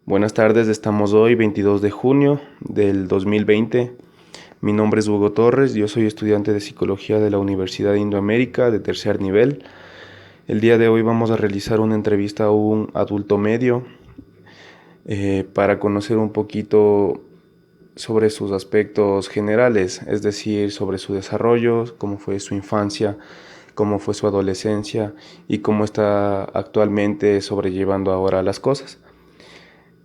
Buenas tardes, estamos hoy 22 de junio del 2020. Mi nombre es Hugo Torres, yo soy estudiante de Psicología de la Universidad de Indoamérica de tercer nivel. El día de hoy vamos a realizar una entrevista a un adulto medio para conocer un poquito sobre sus aspectos generales, es decir, sobre su desarrollo, cómo fue su infancia, cómo fue su adolescencia y cómo está actualmente sobrellevando ahora las cosas.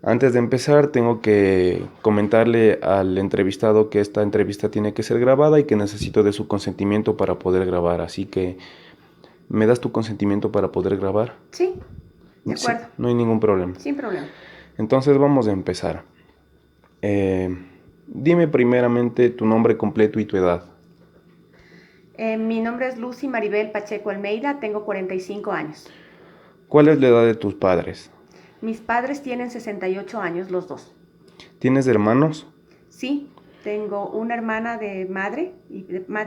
Antes de empezar, tengo que comentarle al entrevistado que esta entrevista tiene que ser grabada y que necesito de su consentimiento para poder grabar. Así que, ¿me das tu consentimiento para poder grabar? Sí, de Sí, acuerdo, no hay ningún problema. sin problema. Entonces vamos a empezar. Eh, Dime primeramente tu nombre completo y tu edad. Mi nombre es Lucy Maribel Pacheco Almeida, tengo 45 años. ¿Cuál es la edad de tus padres? Mis padres tienen 68 años los dos. ¿Tienes hermanos? Sí, tengo una hermana de madre y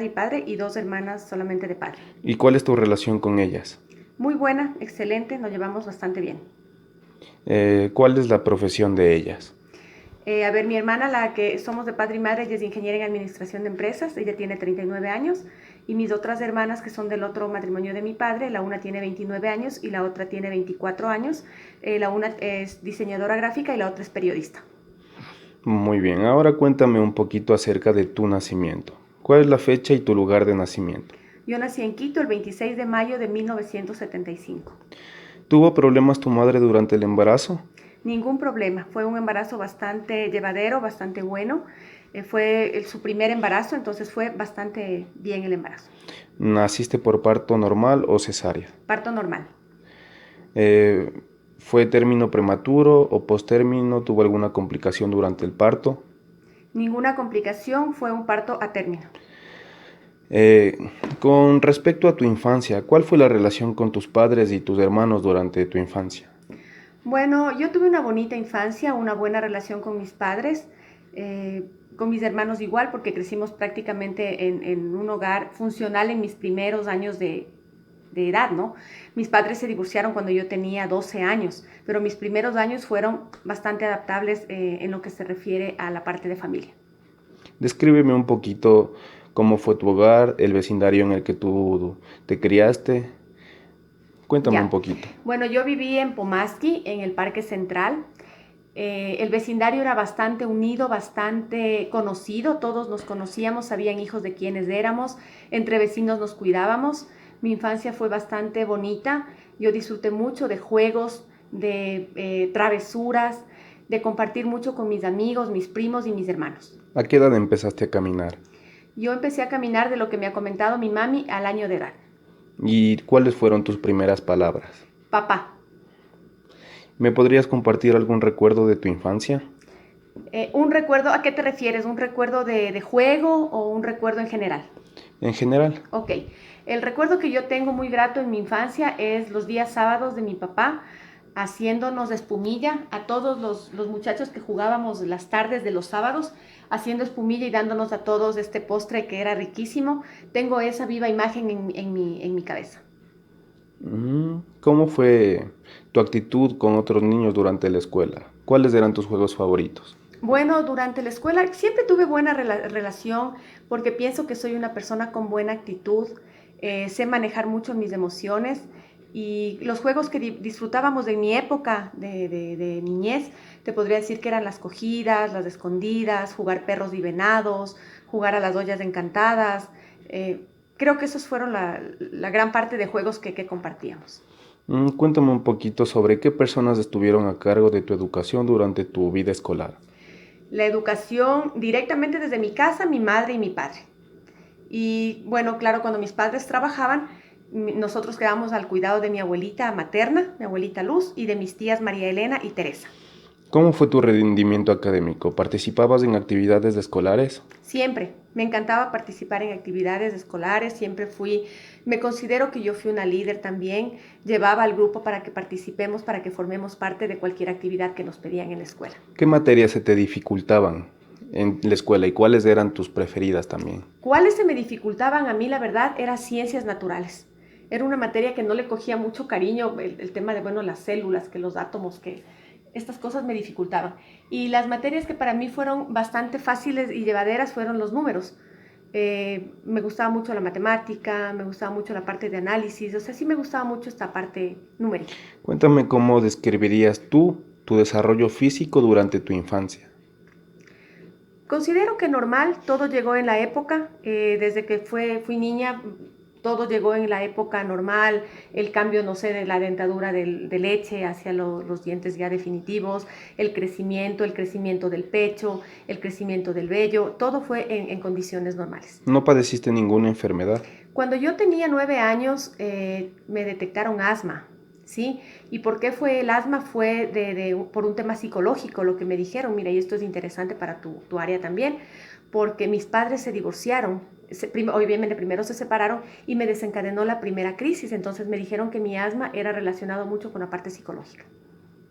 padre y dos hermanas solamente de padre. ¿Y cuál es tu relación con ellas? Muy buena, excelente, nos llevamos bastante bien. ¿Cuál es la profesión de ellas? Mi hermana, la que somos de padre y madre, ella es ingeniera en administración de empresas, ella tiene 39 años, y mis otras hermanas, que son del otro matrimonio de mi padre, la una tiene 29 años y la otra tiene 24 años, la una es diseñadora gráfica y la otra es periodista. Muy bien, ahora cuéntame un poquito acerca de tu nacimiento. ¿Cuál es la fecha y tu lugar de nacimiento? Yo nací en Quito el 26 de mayo de 1975. ¿Tuvo problemas tu madre durante el embarazo? Ningún problema, fue un embarazo bastante llevadero, bastante bueno. Fue su primer embarazo, entonces fue bastante bien el embarazo. ¿Naciste por parto normal o cesárea? Parto normal. Eh, ¿Fue término prematuro o postérmino? ¿Tuvo alguna complicación durante el parto? Ninguna complicación, fue un parto a término. Eh, con respecto a tu infancia, ¿cuál fue la relación con tus padres y tus hermanos durante tu infancia? Bueno, yo tuve una bonita infancia, una buena relación con mis padres, con mis hermanos igual, porque crecimos prácticamente en un hogar funcional en mis primeros años de edad, ¿no? Mis padres se divorciaron cuando yo tenía 12 años, pero mis primeros años fueron bastante adaptables en lo que se refiere a la parte de familia. Descríbeme un poquito cómo fue tu hogar, el vecindario en el que tú te criaste. Cuéntame un Ya, poquito. bueno, yo viví en Pomasqui, en el Parque Central. El vecindario era bastante unido, bastante conocido, todos nos conocíamos, sabían hijos de quienes éramos, entre vecinos nos cuidábamos. Mi infancia fue bastante bonita, yo disfruté mucho de juegos, de travesuras, de compartir mucho con mis amigos, mis primos y mis hermanos. ¿A qué edad empezaste a caminar? Yo empecé a caminar de lo que me ha comentado mi mami al año de edad. ¿Y cuáles fueron tus primeras palabras? Papá. ¿Me podrías compartir algún recuerdo de tu infancia? ¿Un recuerdo, a qué te refieres? ¿Un recuerdo de juego o un recuerdo en general? En general. Ok, el recuerdo que yo tengo muy grato en mi infancia es los días sábados de mi papá haciéndonos espumilla a todos los muchachos que jugábamos las tardes de los sábados, haciendo espumilla y dándonos a todos este postre que era riquísimo. Tengo esa viva imagen en mi cabeza. ¿Cómo fue tu actitud con otros niños durante la escuela? ¿Cuáles eran tus juegos favoritos? Bueno, durante la escuela siempre tuve buena relación porque pienso que soy una persona con buena actitud, sé manejar mucho mis emociones y los juegos que disfrutábamos de mi época de niñez, te podría decir que eran las cogidas, las escondidas, jugar perros y venados, jugar a las ollas encantadas. eh, Creo que esos fueron la gran parte de juegos que compartíamos. Cuéntame un poquito sobre qué personas estuvieron a cargo de tu educación durante tu vida escolar. La educación directamente desde mi casa, mi madre y mi padre. Y bueno, claro, cuando mis padres trabajaban, nosotros quedábamos al cuidado de mi abuelita materna, mi abuelita Luz, y de mis tías María Elena y Teresa. ¿Cómo fue tu rendimiento académico? ¿Participabas en actividades escolares? Siempre, me encantaba participar en actividades escolares, me considero que yo fui una líder también, llevaba al grupo para que participemos, para que formemos parte de cualquier actividad que nos pedían en la escuela. ¿Qué materias se te dificultaban en la escuela y cuáles eran tus preferidas también? ¿Cuáles se me dificultaban a mí, la verdad, era ciencias naturales? Era una materia que no le cogía mucho cariño, el tema de, bueno, las células, que los átomos, que estas cosas me dificultaban. Y las materias que para mí fueron bastante fáciles y llevaderas fueron los números. Me gustaba mucho la matemática, me gustaba mucho la parte de análisis, o sea, sí me gustaba mucho esta parte numérica. Cuéntame cómo describirías tú tu desarrollo físico durante tu infancia. Considero que normal, todo llegó en la época, desde que fui niña, todo llegó en la época normal, el cambio, no sé, de la dentadura de leche hacia los dientes ya definitivos, el crecimiento del pecho, el crecimiento del vello, todo fue en condiciones normales. ¿No padeciste ninguna enfermedad? Cuando yo tenía 9 años, me detectaron asma, ¿sí? ¿Y por qué fue el asma? Fue por un tema psicológico, lo que me dijeron, mira, y esto es interesante para tu área también, porque mis padres se divorciaron, obviamente primero se separaron y me desencadenó la primera crisis, entonces me dijeron que mi asma era relacionado mucho con la parte psicológica.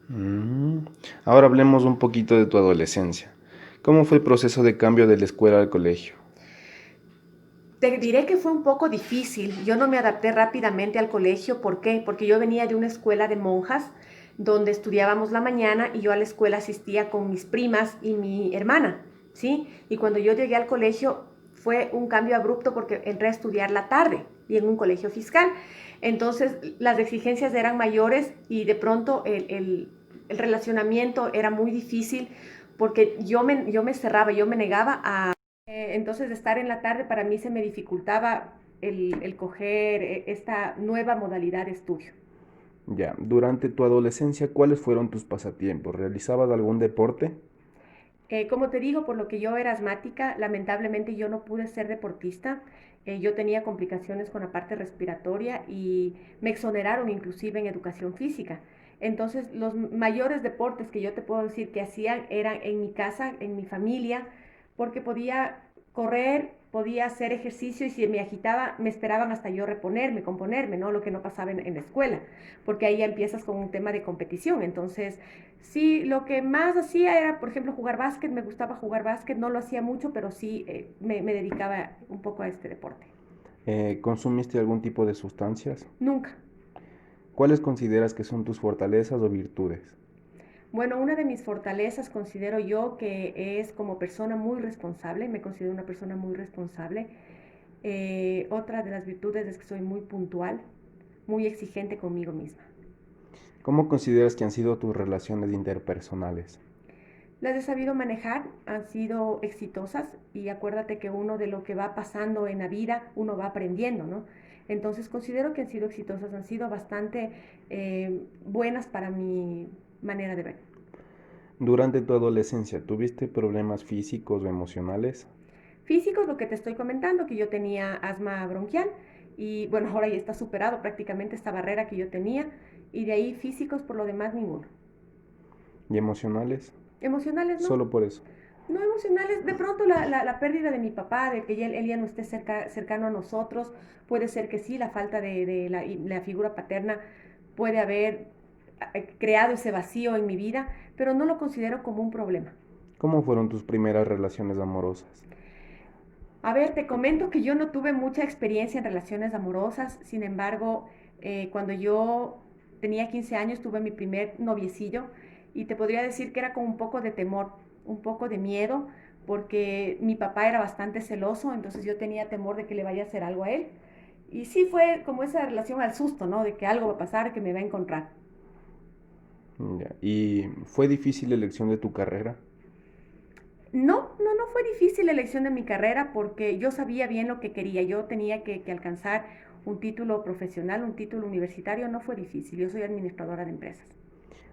Mm. Ahora hablemos un poquito de tu adolescencia. ¿Cómo fue el proceso de cambio de la escuela al colegio? Te diré que fue un poco difícil. Yo no me adapté rápidamente al colegio. ¿Por qué? Porque yo venía de una escuela de monjas donde estudiábamos la mañana y yo a la escuela asistía con mis primas y mi hermana, ¿sí? Y cuando yo llegué al colegio fue un cambio abrupto porque entré a estudiar la tarde y en un colegio fiscal. Entonces las exigencias eran mayores y de pronto el relacionamiento era muy difícil porque yo me cerraba, yo me negaba a entonces estar en la tarde para mí se me dificultaba el coger esta nueva modalidad de estudio. Ya, durante tu adolescencia, ¿cuáles fueron tus pasatiempos? ¿Realizabas algún deporte? Como te digo, por lo que yo era asmática, lamentablemente yo no pude ser deportista. Yo tenía complicaciones con la parte respiratoria y me exoneraron inclusive en educación física. Entonces, los mayores deportes que yo te puedo decir que hacían eran en mi casa, en mi familia, porque podía correr, podía hacer ejercicio y si me agitaba, me esperaban hasta yo reponerme, componerme, ¿no? Lo que no pasaba en la escuela, porque ahí ya empiezas con un tema de competición. Entonces, sí, lo que más hacía era, por ejemplo, jugar básquet, me gustaba jugar básquet, no lo hacía mucho, pero sí me dedicaba un poco a este deporte. ¿Consumiste algún tipo de sustancias? Nunca. ¿Cuáles consideras que son tus fortalezas o virtudes? Bueno, una de mis fortalezas considero yo que es como persona muy responsable, me considero una persona muy responsable. Otra de las virtudes es que soy muy puntual, muy exigente conmigo misma. ¿Cómo consideras que han sido tus relaciones interpersonales? Las he sabido manejar, han sido exitosas y acuérdate que uno de lo que va pasando en la vida, uno va aprendiendo, ¿no? Entonces considero que han sido exitosas, han sido bastante buenas para mi manera de ver. Durante tu adolescencia, ¿tuviste problemas físicos o emocionales? Físicos, lo que te estoy comentando, que yo tenía asma bronquial y bueno, ahora ya está superado prácticamente esta barrera que yo tenía y de ahí físicos por lo demás ninguno. ¿Y emocionales? Emocionales no, Solo por eso. no emocionales, de pronto la pérdida de mi papá, de que él ya no esté cercano a nosotros, puede ser que sí, la falta de la figura paterna puede haber creado ese vacío en mi vida, pero no lo considero como un problema. ¿Cómo fueron tus primeras relaciones amorosas? A ver, te comento que yo no tuve mucha experiencia en relaciones amorosas, sin embargo, cuando yo tenía 15 años tuve mi primer noviecillo y te podría decir que era con un poco de temor, un poco de miedo, porque mi papá era bastante celoso, entonces yo tenía temor de que le vaya a hacer algo a él. Y sí fue como esa relación al susto, ¿no? De que algo va a pasar, que me va a encontrar. Ya. ¿Y fue difícil la elección de tu carrera? No fue difícil la elección de mi carrera porque yo sabía bien lo que quería. Yo tenía que alcanzar un título profesional, un título universitario. No fue difícil. Yo soy administradora de empresas.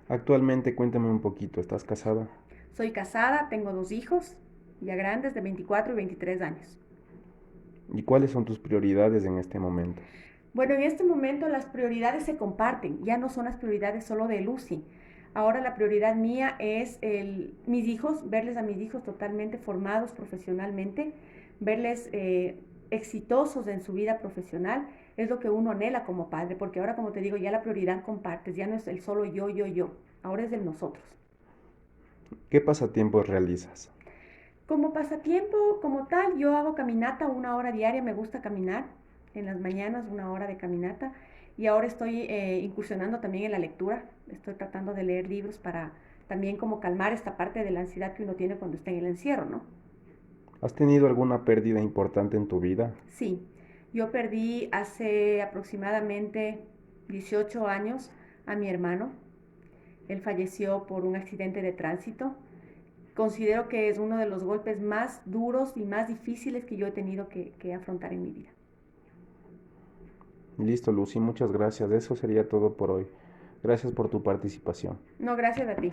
Actualmente, cuéntame un poquito, ¿estás casada? Soy casada, tengo 2 hijos, ya grandes, de 24 y 23 años. ¿Y cuáles son tus prioridades en este momento? Bueno, en este momento las prioridades se comparten. Ya no son las prioridades solo de Lucy. Ahora la prioridad mía es mis hijos, verles a mis hijos totalmente formados profesionalmente, verles exitosos en su vida profesional, es lo que uno anhela como padre, porque ahora como te digo, ya la prioridad compartes, ya no es el solo yo, ahora es el nosotros. ¿Qué pasatiempos realizas? Como pasatiempo, como tal, yo hago caminata 1 hora diaria, me gusta caminar en las mañanas, 1 hora de caminata. Y ahora estoy incursionando también en la lectura. Estoy tratando de leer libros para también como calmar esta parte de la ansiedad que uno tiene cuando está en el encierro, ¿no? ¿Has tenido alguna pérdida importante en tu vida? Sí, yo perdí hace aproximadamente 18 años a mi hermano. Él falleció por un accidente de tránsito. Considero que es uno de los golpes más duros y más difíciles que yo he tenido que afrontar en mi vida. Listo, Lucy, muchas gracias. Eso sería todo por hoy. Gracias por tu participación. No, gracias a ti.